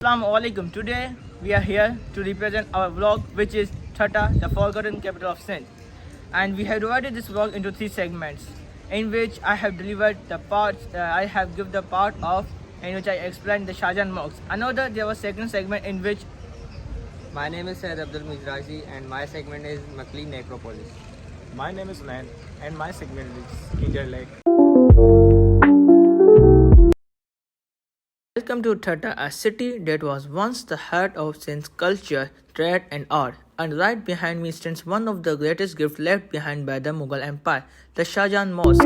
Assalamu alaikum. Today we are here to represent our vlog, which is Thatta, the forgotten capital of Sindh. And we have divided this vlog into three segments, in which I have delivered the parts. I have given the part of in which I explained the Shahjahan mosque. Another there was second segment in which My name is Syed Abdul Mizrazi and my segment is McLean Necropolis. My name is Len and my segment is Ginger Lake. welcome to Thatta, a city that was once the heart of Sindh's culture, trade, and art. And right behind me stands one of the greatest gifts left behind by the Mughal Empire, the Shahjahan Mosque.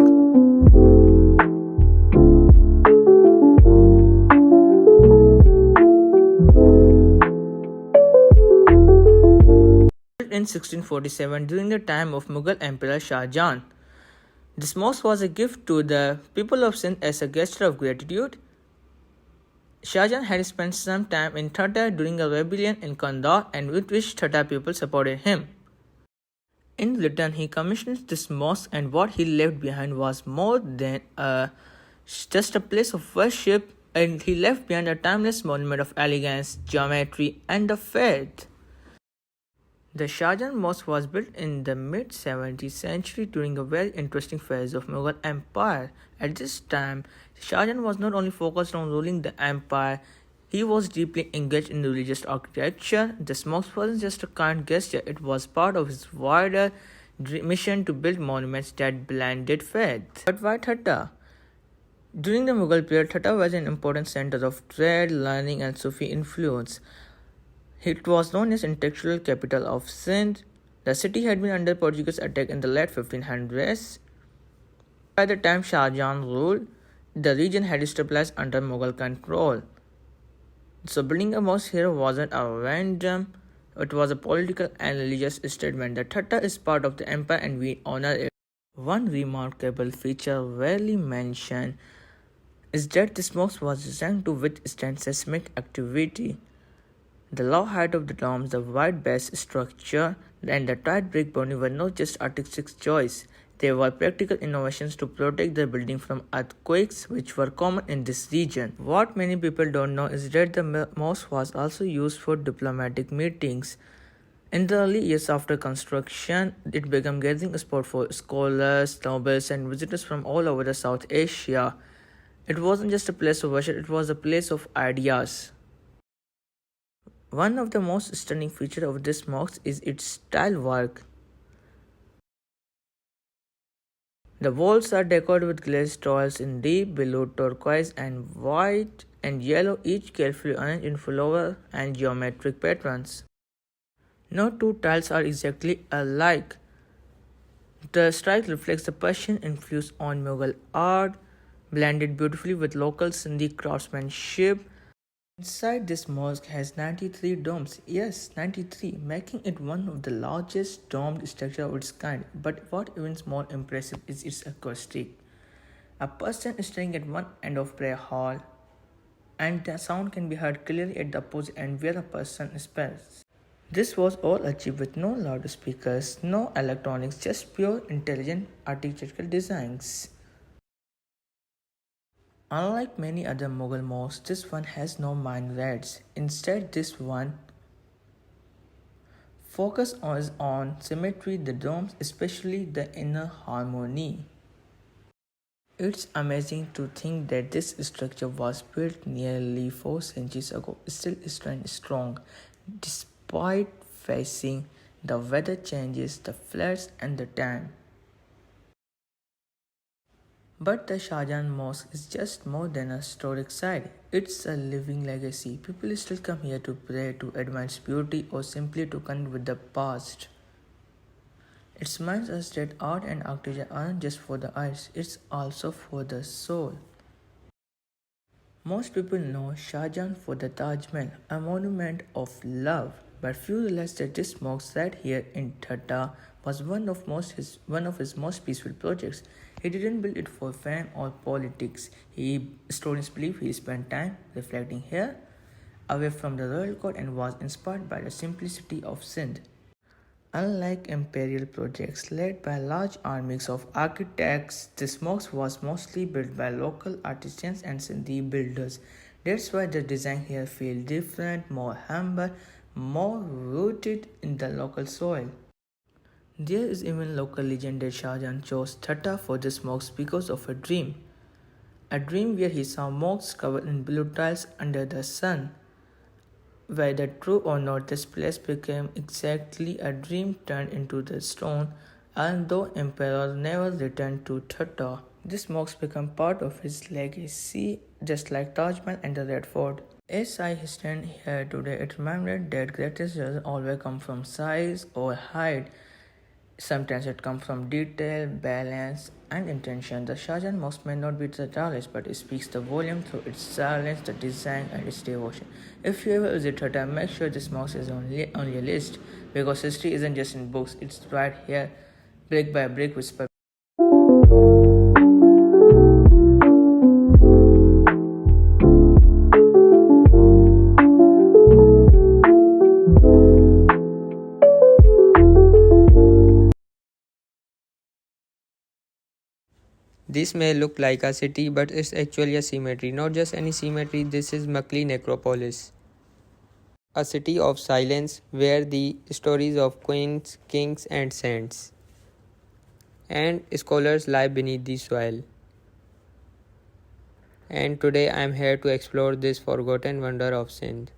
Built in 1647 during the time of Mughal Emperor Shah Jahan. This mosque was a gift to the people of Sindh as a gesture of gratitude. Shah Jahan had spent some time in Thatta during a rebellion in Kandahar and with which Thatta people supported him. In return, he commissioned this mosque, and what he left behind was more than just a place of worship, and he left behind a timeless monument of elegance, geometry, and the faith. The Shahjahan Mosque was built in the mid-17th century during a very interesting phase of Mughal Empire. At this time, Shahjahan was not only focused on ruling the empire, he was deeply engaged in religious architecture. This mosque wasn't just a kind gesture, it was part of his wider mission to build monuments that blended faith. But why Thatta? During the Mughal period, Thatta was an important center of trade, learning, and Sufi influence. It was known as intellectual capital of Sindh. The city had been under Portuguese attack in the late 1500s. By the time Shah Jahan ruled, the region had stabilized under Mughal control. So building a mosque here wasn't a random, it was a political and religious statement. The Thatta is part of the empire and we honor it. One remarkable feature rarely mentioned is that this mosque was designed to withstand seismic activity. The low height of the domes, the wide base structure, and the tight brick bonding were not just artistic choice. They were practical innovations to protect the building from earthquakes, which were common in this region. What many people don't know is that the mosque was also used for diplomatic meetings. In the early years after construction, it became a gathering spot for scholars, nobles, and visitors from all over the South Asia. It wasn't just a place of worship, it was a place of ideas. One of the most stunning features of this mosque is its style work. The walls are decorated with glazed tiles in deep blue, turquoise, and white and yellow, each carefully arranged in flower and geometric patterns. No two tiles are exactly alike. The style reflects the Persian influence on Mughal art, blended beautifully with local Sindhi craftsmanship. Inside this mosque has 93 domes, yes 93, making it one of the largest domed structures of its kind. But what even more impressive is its acoustic. A person standing at one end of prayer hall and the sound can be heard clearly at the opposite end where a person speaks. This was all achieved with no loudspeakers, no electronics, just pure intelligent architectural designs. Unlike many other Mughal mosques, this one has no minarets. Instead, this one focuses on symmetry, the domes, especially the inner harmony. It's amazing to think that this structure was built nearly 4 centuries ago, still stands strong, despite facing the weather changes, the floods, and the time. But the Shahjahan Mosque is just more than a historic site. It's a living legacy. People still come here to pray, to admire its beauty, or simply to connect with the past. It reminds us that art and architecture aren't just for the eyes, it's also for the soul. Most people know Shah Jahan for the Taj Mahal, a monument of love, but few realize that this mosque right here in Thatta was one of his most peaceful projects. He didn't build it for fame or politics. Historians believe he spent time reflecting here, away from the royal court, and was inspired by the simplicity of Sindh. Unlike imperial projects led by large armies of architects, this mosque was mostly built by local artisans and Sindhi builders. That's why the design here feels different, more humble, more rooted in the local soil. There is even local legend that Shah Jahan chose Thatta for this mosque because of a dream. A dream where he saw mosques covered in blue tiles under the sun. Whether true or not, this place became exactly a dream turned into the stone, and though Emperor never returned to Thatta, this mosque became part of his legacy, just like Taj Mahal and the Red Fort. As I stand here today, it reminded that greatness doesn't always come from size or height. Sometimes it comes from detail, balance, and intention. The Shah Jahan mosque may not be the tallest, but it speaks the volume through its silence, the design, and its devotion. If you ever visit Thatta, make sure this mosque is on your list, because history isn't just in books, it's right here, brick by brick, whisper. This may look like a city, but it's actually a cemetery. Not just any cemetery, this is Makli Necropolis, a city of silence where the stories of queens, kings, and saints and scholars lie beneath the soil. And today I am here to explore this forgotten wonder of Sindh.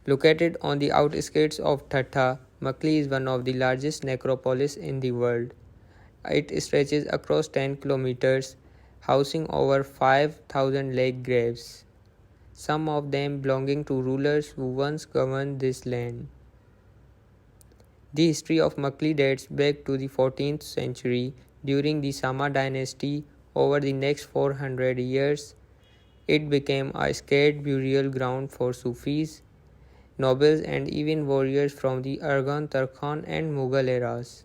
Located on the outskirts of Thatta, Makli is one of the largest necropolis in the world. It stretches across 10 kilometers, housing over 5,000 lake graves, some of them belonging to rulers who once governed this land. The history of Makli dates back to the 14th century. During the Sama dynasty. Over the next 400 years, it became a sacred burial ground for Sufis, nobles, and even warriors from the Arghan, Tarkhan, and Mughal eras.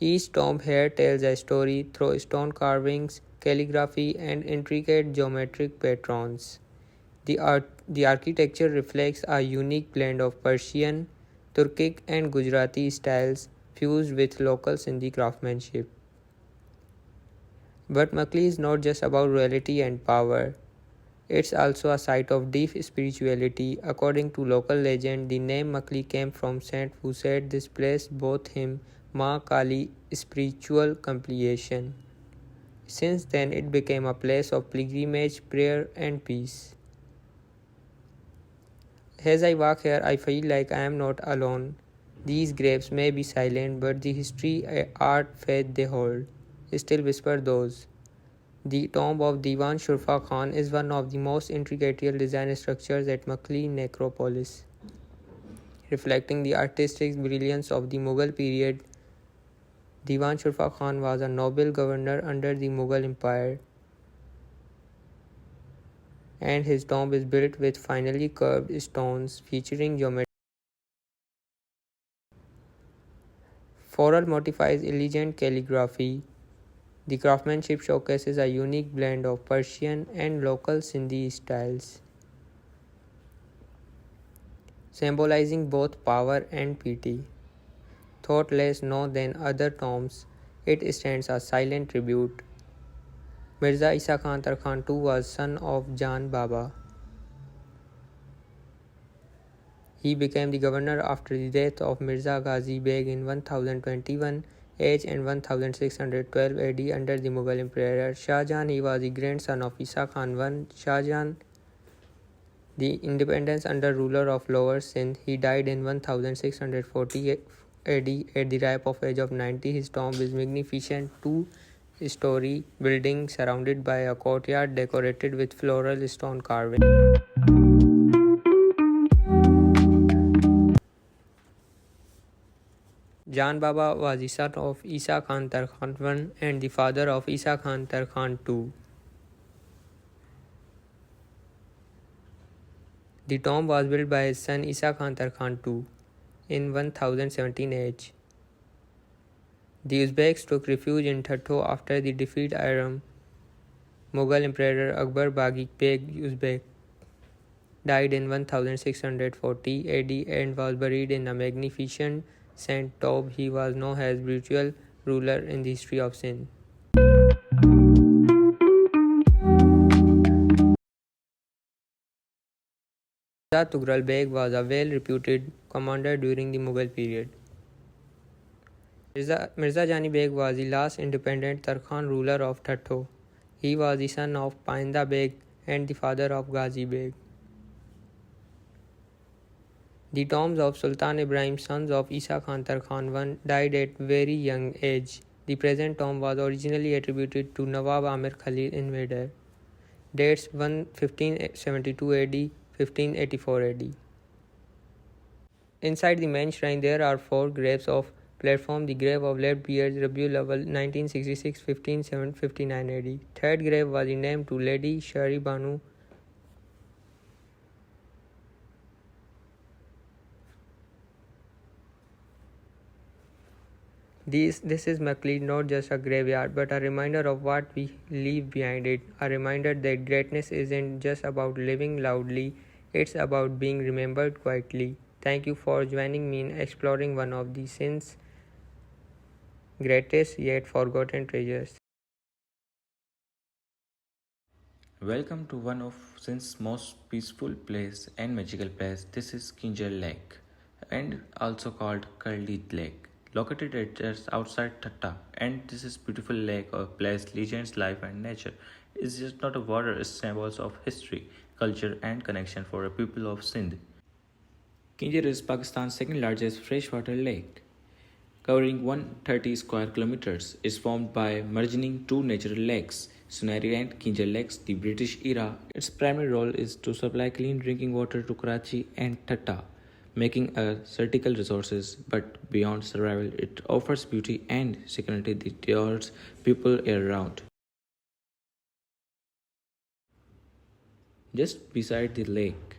Each tomb here tells a story through stone carvings, calligraphy, and intricate geometric patterns. The architecture reflects a unique blend of Persian, Turkic, and Gujarati styles fused with local Sindhi craftsmanship. But Makli is not just about royalty and power. It's also a site of deep spirituality. According to local legend, the name Makli came from saint who said this place brought him Ma Kali spiritual completion. Since then, it became a place of pilgrimage, prayer, and peace. As I walk here, I feel like I am not alone. These graves may be silent, but the history, art, faith they hold still whisper those. The tomb of Diwan Shurfa Khan is one of the most intricate design structures at Makli Necropolis, reflecting the artistic brilliance of the Mughal period. Diwan Shurfa Khan was a noble governor under the Mughal Empire, and his tomb is built with finely curved stones featuring geometry. Floral motifs elegant calligraphy. The craftsmanship showcases a unique blend of Persian and local Sindhi styles, symbolizing both power and piety. Thought less known than other tombs, it stands a silent tribute. Mirza Isa Khan Tarkhan II was son of Jan Baba. He became the governor after the death of Mirza Ghazi Beg in 1021 AH and 1612 AD under the Mughal Emperor Shah Jahan. He was the grandson of Isa Khan I Shah Jahan, the independence under ruler of Lower Sindh. He died in 1640 AD at the ripe of age of 90. His tomb is magnificent two-story building surrounded by a courtyard decorated with floral stone carving. Jan Baba was the son of Isa Khan Tarkhan I and the father of Isa Khan Tarkhan II. The tomb was built by his son Isa Khan Tarkhan II in 1017 AH. The Uzbeks took refuge in Thatto after the defeat Iram Mughal Emperor Akbar Bagi Beg Uzbek. died in 1640 AD and was buried in a magnificent Saint tomb. He was known as brutal ruler in the history of Sindh. Mirza Tughril Beg was a well-reputed commander during the Mughal period. Mirza Jani Beg was the last independent Tarkhan ruler of Thatta. He was the son of Painda Beg and the father of Ghazi Beg. The tombs of Sultan Ibrahim, sons of Isa Khan Tarkhan I, died at very young age. The present tomb was originally attributed to Nawab Amir Khalil Invader. Dates 1572 AD, 1584 AD. Inside the main shrine there are four graves of platform. The grave of left bears Rabiul Awal 1966 1559 AD. Third grave was named to Lady Shari Banu. This is McLeod, not just a graveyard, but a reminder of what we leave behind it. A reminder that greatness isn't just about living loudly, it's about being remembered quietly. Thank you for joining me in exploring one of the Sindh's greatest yet forgotten treasures. Welcome to one of Sindh's most peaceful place and magical place. This is Kinjal Lake and also called Curly Lake, located at just outside Thatta. And this is beautiful lake or place legends, life and nature. It's just not a water, it's symbols of history, culture and connection for the people of Sindh. Kinjal is Pakistan's second largest freshwater lake, covering 130 square kilometers. Is formed by merging two natural lakes, Sunari and Kinjal Lakes. The British era, its primary role is to supply clean drinking water to Karachi and Thatta, making a critical resources. But beyond survival, it offers beauty and security that draws people year-round. Just beside the lake,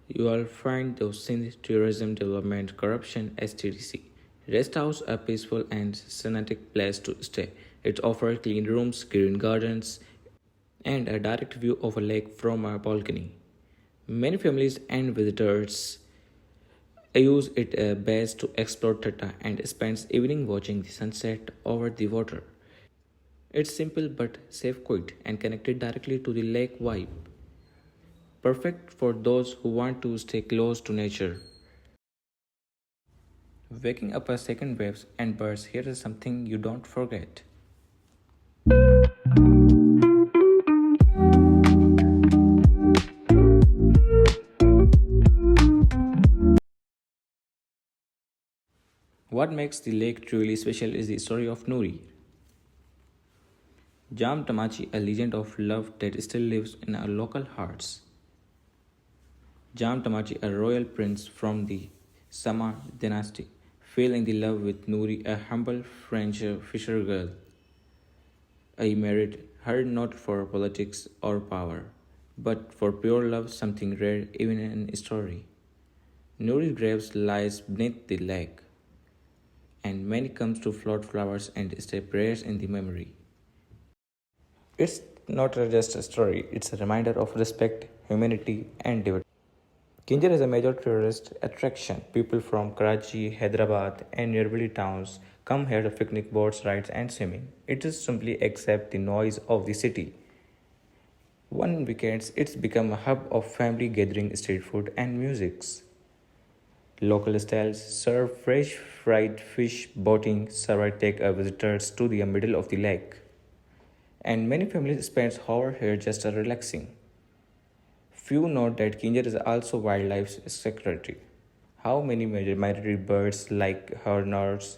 you will find the Sindh Tourism Development Corruption (STDC) rest house, a peaceful and scenic place to stay. It offers clean rooms, green gardens, and a direct view of a lake from a balcony. Many families and visitors use it as a base to explore Thatta and spends evening watching the sunset over the water. It's simple but safe, quiet, and connected directly to the lake vibe. Perfect for those who want to stay close to nature. Waking up a second waves and birds, here is something you don't forget. What makes the lake truly special is the story of Noori. Jam Tamachi, a legend of love that still lives in our local hearts. Jam Tamachi, a royal prince from the Sama dynasty, fell in love with Noori, a humble French fisher girl. He married her not for politics or power, but for pure love, something rare even in story. Noori's grave lies beneath the lake, and many come to float flowers and stay prayers in the memory. It's not just a story, it's a reminder of respect, humanity, and devotion. Kinjal is a major tourist attraction. People from Karachi, Hyderabad, and nearby towns come here to picnic, boats, rides, and swimming. It is simply accept the noise of the city. One weekends, it's become a hub of family gathering, street food, and musics. Local styles serve fresh fried fish, boating, service take visitors to the middle of the lake. And many families spend hours here just relaxing. Few note that Kinjal is also wildlife sanctuary. How many migratory birds like hornets,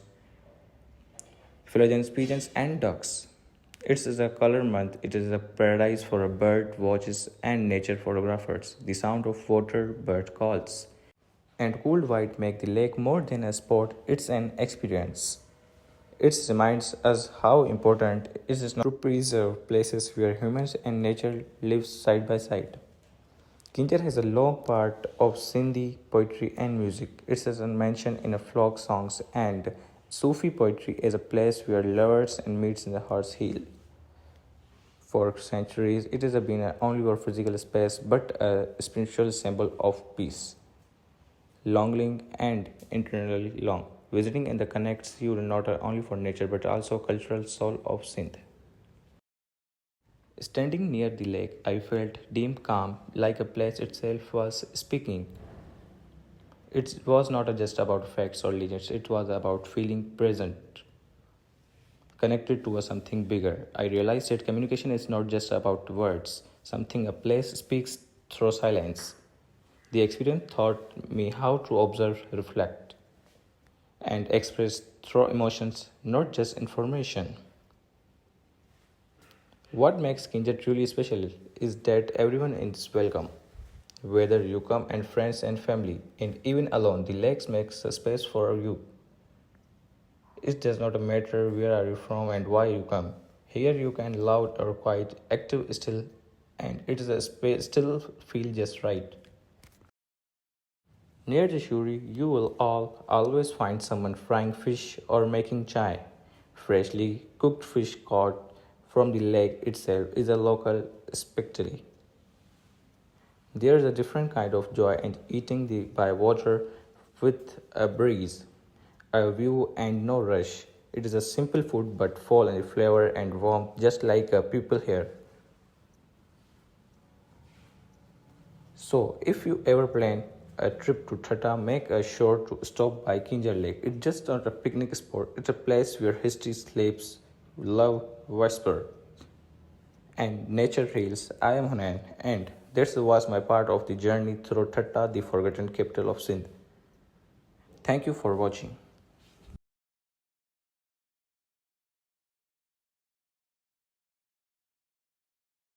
phylogeny pigeons, and ducks? It is a color month. It is a paradise for bird watchers and nature photographers. The sound of water, bird calls, and cool white make the lake more than a sport. It's an experience. It reminds us how important it is not to preserve places where humans and nature live side by side. Kinjal has a long part of Sindhi poetry and music. It is mentioned in folk songs and Sufi poetry as a place where lovers and meets in the hearts heal. For centuries, it has been only a physical space but a spiritual symbol of peace, longing, and internally long. Visiting in the connects you not only for nature but also cultural soul of Sindh. Standing near the lake, I felt deep calm, like a place itself was speaking. It was not just about facts or legends, it was about feeling present, connected to a something bigger. I realized that communication is not just about words, something a place speaks through silence. The experience taught me how to observe, reflect, and express through emotions, not just information. What makes Kinja truly special is that everyone is welcome. Whether you come and friends and family, and even alone, the lakes makes a space for you. It does not matter where are you from and why you come. Here you can loud or quiet, active still, and it is a space still feel just right. Near the Shuri, you will always find someone frying fish or making chai. Freshly cooked fish caught from the lake itself is a local spectacle. There is a different kind of joy in eating by water with a breeze, a view, and no rush. It is a simple food but full in flavor and warmth, just like people here. So, if you ever plan a trip to Thatta, make sure to stop by Kinjar Lake. It's just not a picnic spot, it's a place where history sleeps, love whispers, and nature heals. I am Hunain, and that was my part of the journey through Thatta, the forgotten capital of Sindh. Thank you for watching.